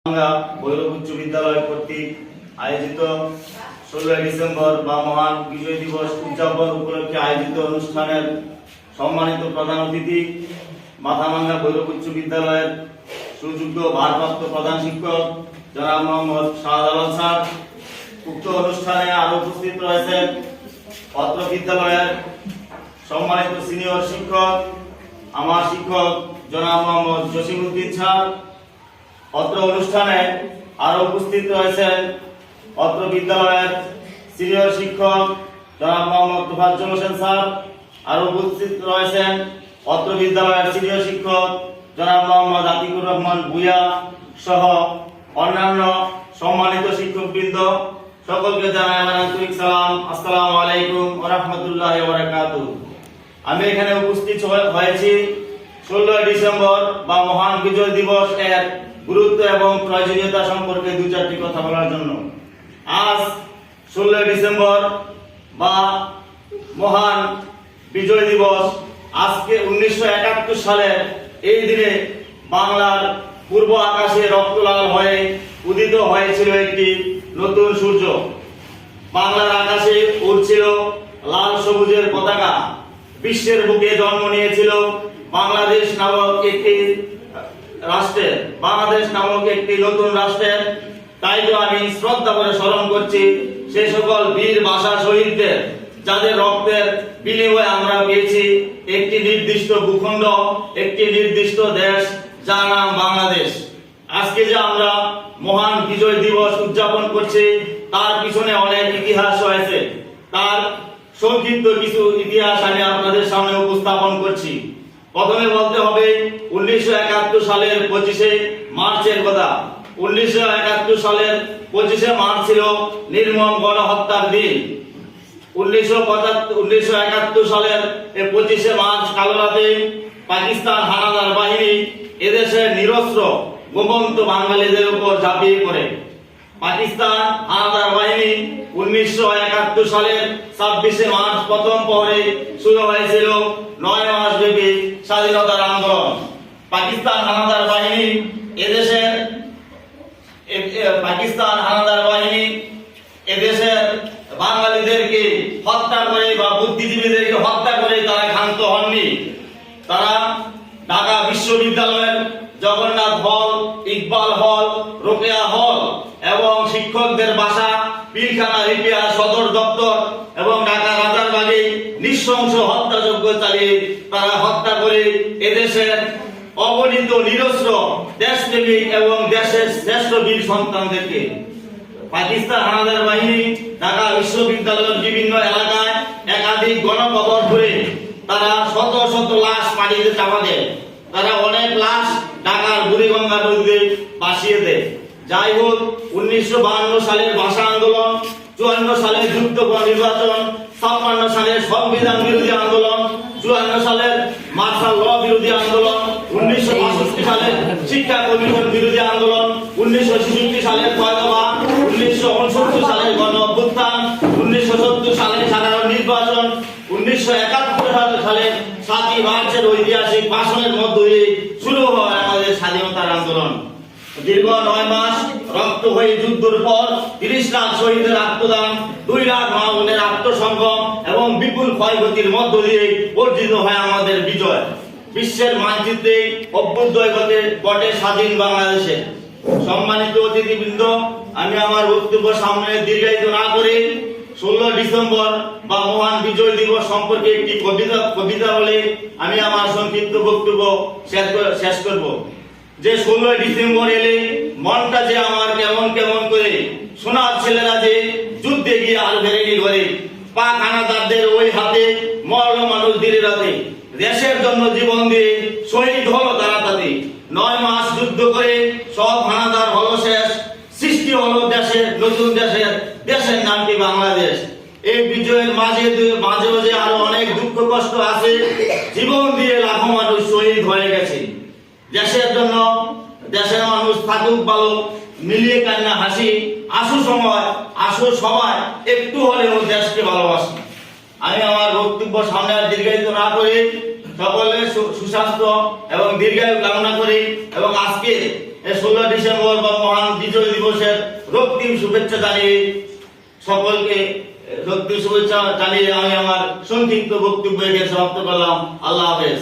ভৈরব উচ্চ বিদ্যালয় কর্তৃক আয়োজিত 16 ডিসেম্বর বা মহান বিজয় দিবস উদযাপন উপলক্ষে আয়োজিত অনুষ্ঠানের সম্মানিত প্রধান অতিথি মাথাভাঙ্গা ভৈরব উচ্চ বিদ্যালয়ের সুযোগ্য ভারপ্রাপ্ত প্রধান শিক্ষক জনাব মোহাম্মদ শাহাদ আলম স্যার। উক্ত অনুষ্ঠানে আরো উপস্থিত রয়েছেন অত্র বিদ্যালয়ের সম্মানিত সিনিয়র শিক্ষক আমার শিক্ষক জনাব মোহাম্মদ জসিমউদ্দিন স্যার। অত্র অনুষ্ঠানে আরো উপস্থিত রয়েছেন অত্র বিদ্যালয়ের সিনিয়র শিক্ষক জনাব মোহাম্মদ তোফাজ্জল হোসেন স্যার। আরো উপস্থিত রয়েছেন অত্র বিদ্যালয়ের সিনিয়র শিক্ষক জনাব মোহাম্মদ আতিকুর রহমান ভূঁইয়া সহ অন্যান্য সম্মানিত শিক্ষকবৃন্দ। সকলকে জানাই আমার আন্তরিক সালাম। আসসালামু আলাইকুম ওয়া রাহমাতুল্লাহি ওয়া বারাকাতুহু। আমি এখানে উপস্থিত হয়েছি 16 ডিসেম্বর বা মহান বিজয় দিবস এর গুরুত্ব এবং প্রয়োজনীয়তা সম্পর্কে দুই চারটি কথা বলার জন্য। আজ 16 ডিসেম্বর বা মহান বিজয় দিবস। আজকে 1971 সালের এই দিনে বাংলার পূর্ব আকাশে রক্তলাল হয়ে উদিত হয়েছিল একটি নতুন সূর্য। বাংলার আকাশে উড়ছিল লাল সবুজের পতাকা। বিশ্বের বুকে জন্ম নিয়েছিল বাংলাদেশ নামক একটি রাষ্ট্রের, বাংলাদেশ নামক একটি নতুন রাষ্ট্রের। তাই তো আমি শ্রদ্ধা করে স্মরণ করছি সেই সকল বীর ভাষা শহীদদের, যাদের রক্তের বিনিময়ে আমরা পেয়েছি একটি নির্দিষ্ট ভূখণ্ড, একটি নির্দিষ্ট দেশ, যার নাম বাংলাদেশ। আজকে যে আমরা মহান বিজয় দিবস উদযাপন করছি তার পিছনে অনেক ইতিহাস রয়েছে। তার সংক্ষিপ্ত কিছু ইতিহাস আমি আপনাদের সামনে উপস্থাপন করছি। প্রথমে বলতে হবে 1971 সালের 25শে মার্চের কথা। 1971 সালের 25শে মার্চ ছিল নির্মম গণহত্যার দিন। 1971 সালের 25শে মার্চ কালো রাতে পাকিস্তান হানাদার বাহিনী এদেশের নিরস্ত্র গোপন্ত বাঙালিদের উপর ঝাঁপিয়ে পড়ে। পাকিস্তান হানাদার বাহিনী 1971 সালের 26শে মার্চ প্রথম পরে শুরু হয়েছিল 9 মাস ব্যাপী স্বাধীনতার আন্দোলন। পাকিস্তান হানাদার বাহিনী এদেশের বাঙালিদেরকে হত্যা করে বা বুদ্ধিজীবীদেরকে হত্যা করে তারা ক্ষান্ত হননি। তারা ঢাকা বিশ্ববিদ্যালয়ের জগন্নাথ হল, ইকবাল হল, রোকেয়া হল এবং শিক্ষকদের বাসা, পিলখানা রিপেয়ার সদর দপ্তর এবং ঢাকা রাজারবাগে নৃশংস হত্যাযজ্ঞ চালিয়ে তারা হত্যা করে এদেশের অগণিত নিরস্ত্র দেশপ্রেমিক এবং দেশের শ্রেষ্ঠ বীর সন্তানদেরকে। পাকিস্তান হানাদার বাহিনী ঢাকা বিশ্ববিদ্যালয়ের বিভিন্ন এলাকায় একাধিক গণকবর করে তারা শত শত লাশ পানিতে চাপা দেয়। তারা অনেক লাশ ঢাকার বুড়িগঙ্গা নদীতে ভাসিয়ে দেয়। যাই হোক, 1952 সালের ভাষা আন্দোলন, 54 সালের যুক্ত নির্বাচন, 56 সালের সংবিধান বিরোধী আন্দোলন, 54 সালের মার্শাল ল বিরোধী আন্দোলন, 1965 সালের শিক্ষা কমিশন বিরোধী আন্দোলন, 1966 সালের ফয়দবা, 1969 সালের গণ অভ্যুত্থান, 1970 সালের সাধারণ নির্বাচন, 1971 সালের 7ই মার্চের ঐতিহাসিক ভাষণের মধ্য দিয়ে শুরু হয় আমাদের স্বাধীনতার আন্দোলন। দীর্ঘ 9 মাস রক্তক্ষয়ী যুদ্ধের পর 30 লাখ শহীদের আত্মদান, 2 লাখ মা বোনের আত্মসংগ্রাম এবং বিপুল ক্ষয়ক্ষতির মধ্য দিয়ে অর্জিত হয় আমাদের বিজয়। বিশ্বের মানচিত্রে অভ্যুদয় ঘটে স্বাধীন বাংলাদেশে। সম্মানিত অতিথিবৃন্দ, আমি আমার বক্তব্য সামনে দীর্ঘায়িত না করে 16 ডিসেম্বর বা মহান বিজয় দিবস সম্পর্কে একটি কবিতা বলে আমি আমার সংক্ষিপ্ত বক্তব্য শেষ করব। যে 16 ডিসেম্বর এলে মনটা যে আমার কেমন কেমন করে, সোনার ছেলেরা যে যুদ্ধে গিয়ে আর ফেরেনি ঘরে, পাক হানাদারদের ওই হাতে মরল মানুষ ধীরে রাতে, দেশের জন্য জীবন দিয়ে শহীদ হলো তারা তাতে। 9 মাস যুদ্ধ করে সব হানাদার হলো শেষ, সৃষ্টি হলো দেশের নতুন দেশের নামটি বাংলাদেশ। এই বিজয়ের মাঝেও যে আরো অনেক দুঃখ কষ্ট আছে। জীবন দিয়ে লাখো মানুষ শহীদ হয়ে গেছে। দেশের জন্য দেশের মানুষ থাকুক ভালো, মিলিয়ে কান্না হাসি, আসু সবাই একটু হলেও দেশকে ভালোবাসি। আমি আমার বক্তব্য সামনে দীর্ঘায়িত না করে সকলের সুস্বাস্থ্য এবং দীর্ঘায়ু কামনা করি এবং আজকে 16 ডিসেম্বর বা বিজয় দিবসের রক্তিম শুভেচ্ছা জানিয়ে সকলকে রক্তিম শুভেচ্ছা জানিয়ে আমি আমার সংক্ষিপ্ত বক্তব্য এখানে সমাপ্ত করলাম। আল্লাহ হাফেজ।